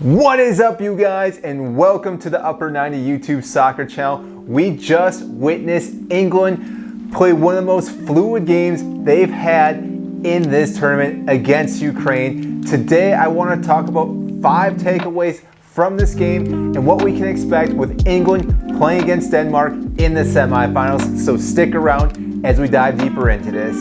What is up, you guys, and welcome to the Upper 90 YouTube soccer channel. We just witnessed England play one of the most fluid games they've had in this tournament against Ukraine. Today I want to talk about 5 takeaways from this game and what we can expect with England playing against Denmark in the semifinals. So stick around as we dive deeper into this.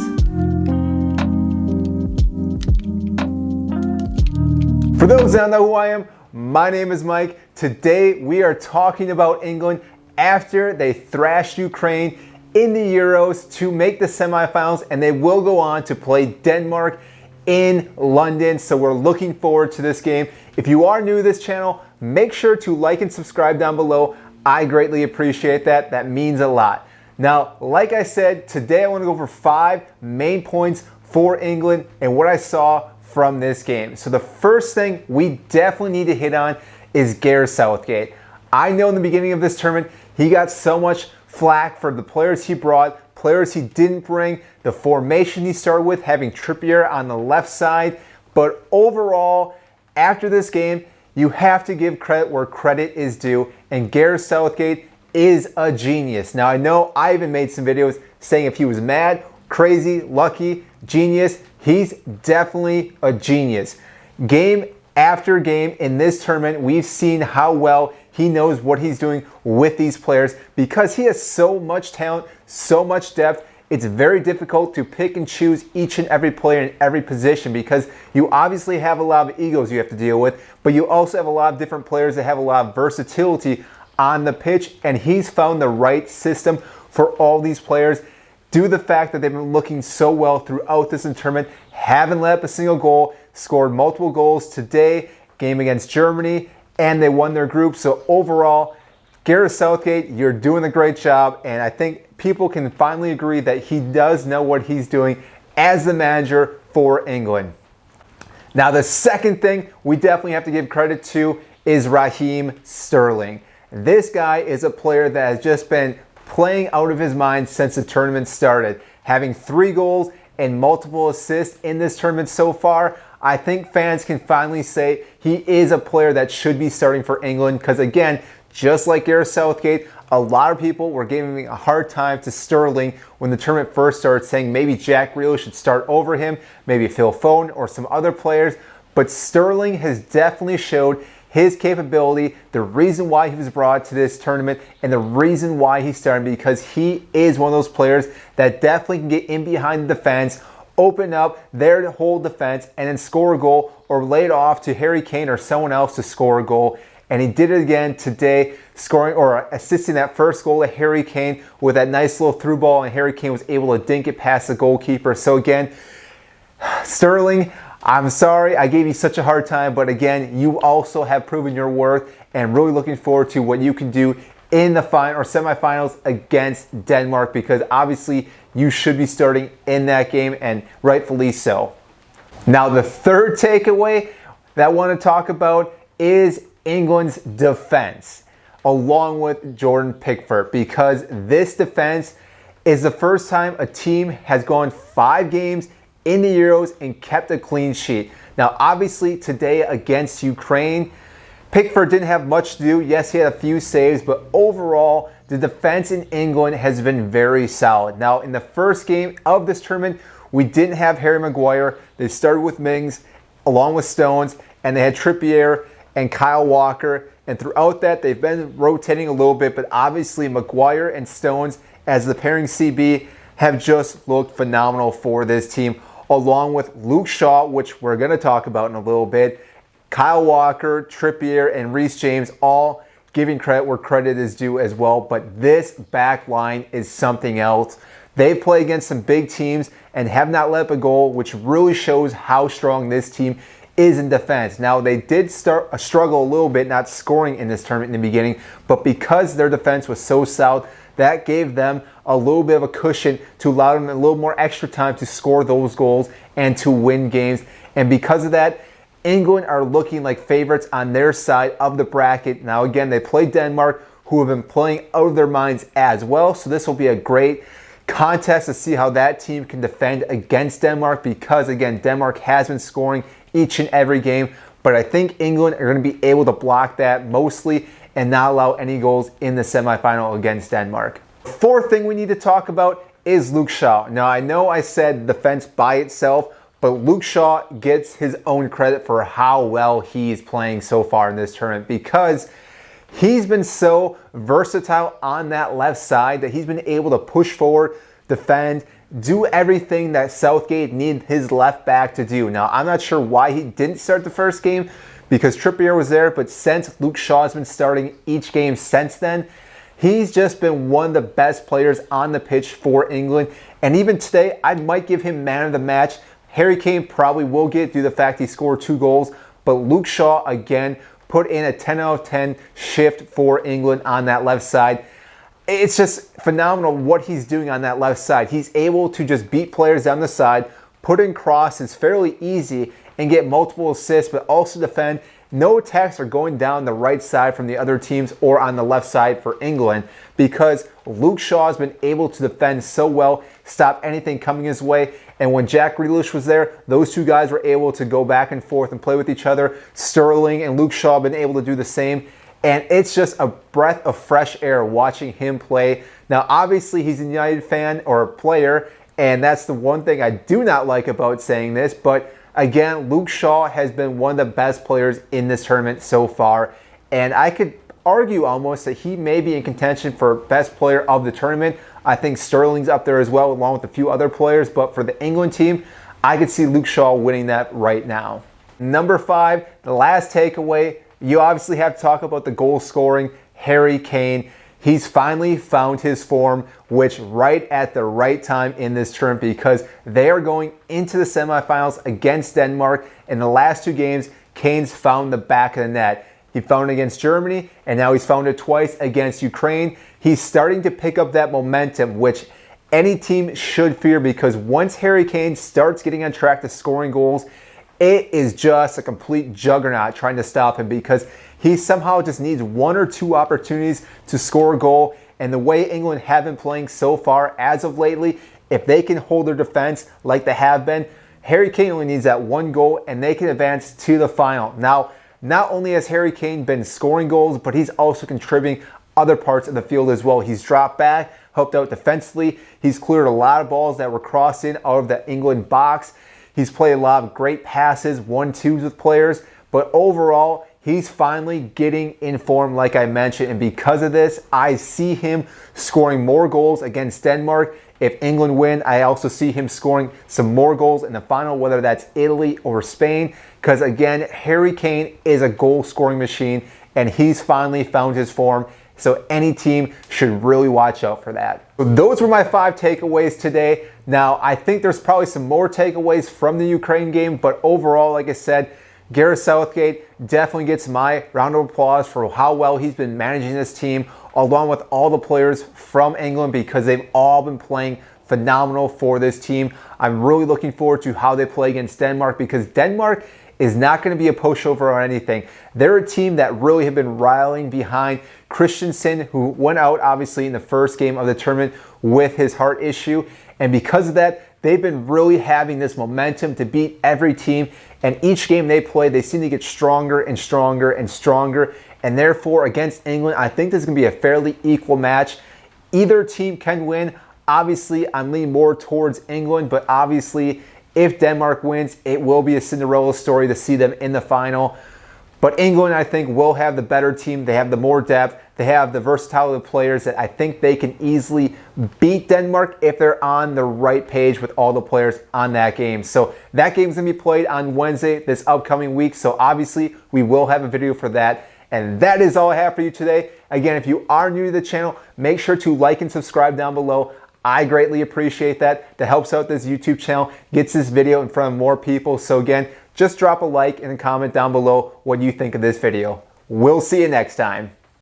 For those that don't know who I am, my name is Mike. Today we are talking about England after they thrashed Ukraine in the Euros to make the semifinals, and they will go on to play Denmark in London. So we're looking forward to this game. If you are new to this channel, make sure to like and subscribe down below. I greatly appreciate that. That means a lot. Now, like I said, today I want to go over 5 main points for England and what I saw from this game. So the first thing we definitely need to hit on is Gareth Southgate. I know in the beginning of this tournament, he got so much flack for the players he brought, players he didn't bring, the formation he started with, having Trippier on the left side. But overall, after this game, you have to give credit where credit is due, and Gareth Southgate is a genius. Now, I know I even made some videos saying if he was mad, crazy, lucky, genius. He's definitely a genius. Game after game in this tournament, we've seen how well he knows what he's doing with these players because he has so much talent, so much depth. It's very difficult to pick and choose each and every player in every position because you obviously have a lot of egos you have to deal with, but you also have a lot of different players that have a lot of versatility on the pitch, and he's found the right system for all these players. Due to the fact that they've been looking so well throughout this tournament, haven't let up a single goal, scored multiple goals today, game against Germany, and they won their group. So overall, Gareth Southgate, you're doing a great job, and I think people can finally agree that he does know what he's doing as the manager for England. Now, the second thing we definitely have to give credit to is Raheem Sterling. This guy is a player that has just been playing out of his mind since the tournament started, having 3 goals and multiple assists in this tournament so far. I think fans can finally say he is a player that should be starting for England because, again, just like Gareth Southgate, a lot of people were giving a hard time to Sterling when the tournament first started, saying maybe Jack Grealish should start over him, maybe Phil Foden or some other players. But Sterling has definitely showed his capability, the reason why he was brought to this tournament, and the reason why he started, because he is one of those players that definitely can get in behind the defense, open up their whole defense, and then score a goal or lay it off to Harry Kane or someone else to score a goal. And he did it again today, scoring or assisting that first goal to Harry Kane with that nice little through ball, and Harry Kane was able to dink it past the goalkeeper. So again, Sterling, I'm sorry I gave you such a hard time, but again, you also have proven your worth, and really looking forward to what you can do in the final or semifinals against Denmark, because obviously you should be starting in that game, and rightfully so. Now, the third takeaway that I want to talk about is England's defense, along with Jordan Pickford, because this defense is the first time a team has gone 5 games in the Euros and kept a clean sheet. Now, obviously, today against Ukraine, Pickford didn't have much to do. Yes, he had a few saves, but overall, the defense in England has been very solid. Now, in the first game of this tournament, we didn't have Harry Maguire. They started with Mings along with Stones, and they had Trippier and Kyle Walker. And throughout that, they've been rotating a little bit, but obviously Maguire and Stones as the pairing CB have just looked phenomenal for this team, along with Luke Shaw, which we're going to talk about in a little bit, Kyle Walker, Trippier, and Reece James, all giving credit where credit is due as well. But this back line is something else. They play against some big teams and have not let up a goal, which really shows how strong this team is in defense. Now, they did struggle a little bit not scoring in this tournament in the beginning, but because their defense was so solid, that gave them a little bit of a cushion to allow them a little more extra time to score those goals and to win games. And because of that, England are looking like favorites on their side of the bracket. Now, again, they play Denmark, who have been playing out of their minds as well. So this will be a great contest to see how that team can defend against Denmark, because, again, Denmark has been scoring each and every game. but I think England are going to be able to block that mostly and not allow any goals in the semifinal against Denmark. Fourth thing we need to talk about is Luke Shaw. Now, I know I said defense by itself, but Luke Shaw gets his own credit for how well he's playing so far in this tournament, because he's been so versatile on that left side that he's been able to push forward, defend, do everything that Southgate needed his left back to do. Now, I'm not sure why he didn't start the first game, because Trippier was there, but since Luke Shaw has been starting each game since then, he's just been one of the best players on the pitch for England. And even today, I might give him man of the match. Harry Kane probably will get it due to the fact he scored 2 goals, but Luke Shaw, again, put in a 10 out of 10 shift for England on that left side. It's just phenomenal what he's doing on that left side. He's able to just beat players down the side, put in crosses fairly easy, and get multiple assists, but also defend. No attacks are going down the right side from the other teams or on the left side for England, because Luke Shaw has been able to defend so well, stop anything coming his way. And when Jack Grealish was there, those two guys were able to go back and forth and play with each other. Sterling and Luke Shaw have been able to do the same. And it's just a breath of fresh air watching him play. Now, obviously, he's a United fan or a player, and that's the one thing I do not like about saying this. But again, Luke Shaw has been one of the best players in this tournament so far. And I could argue almost that he may be in contention for best player of the tournament. I think Sterling's up there as well, along with a few other players. But for the England team, I could see Luke Shaw winning that right now. Number 5, the last takeaway. You obviously have to talk about the goal scoring, Harry Kane. He's finally found his form, which right at the right time in this tournament, because they are going into the semifinals against Denmark. In the last 2 games, Kane's found the back of the net. He found it against Germany, and now he's found it twice against Ukraine. He's starting to pick up that momentum, which any team should fear, because once Harry Kane starts getting on track to scoring goals, it is just a complete juggernaut trying to stop him, because he somehow just needs 1 or 2 opportunities to score a goal. And the way England have been playing so far as of lately, if they can hold their defense like they have been, Harry Kane only needs that 1 goal and they can advance to the final. Now, not only has Harry Kane been scoring goals, but he's also contributing other parts of the field as well. He's dropped back, helped out defensively. He's cleared a lot of balls that were crossed in out of the England box. He's played a lot of great passes, 1-2s with players, but overall, he's finally getting in form, like I mentioned, and because of this, I see him scoring more goals against Denmark. If England win, I also see him scoring some more goals in the final, whether that's Italy or Spain, because again, Harry Kane is a goal-scoring machine, and he's finally found his form. So any team should really watch out for that. So those were my 5 takeaways today. Now, I think there's probably some more takeaways from the Ukraine game, but overall, like I said, Gareth Southgate definitely gets my round of applause for how well he's been managing this team, along with all the players from England, because they've all been playing phenomenal for this team. I'm really looking forward to how they play against Denmark, because Denmark is not going to be a pushover or anything. They're a team that really have been rallying behind Christensen, who went out obviously in the first game of the tournament with his heart issue. And because of that, they've been really having this momentum to beat every team. And each game they play, they seem to get stronger and stronger and stronger. And therefore, against England, I think this is going to be a fairly equal match. Either team can win. Obviously, I'm leaning more towards England, but obviously, if Denmark wins, it will be a Cinderella story to see them in the final. But England, I think, will have the better team. They have the more depth. They have the versatility of players that I think they can easily beat Denmark if they're on the right page with all the players on that game. So that game is going to be played on Wednesday this upcoming week. So obviously, we will have a video for that. And that is all I have for you today. Again, if you are new to the channel, make sure to like and subscribe down below. I greatly appreciate that. That helps out this YouTube channel, gets this video in front of more people. So again, just drop a like and a comment down below what you think of this video. We'll see you next time.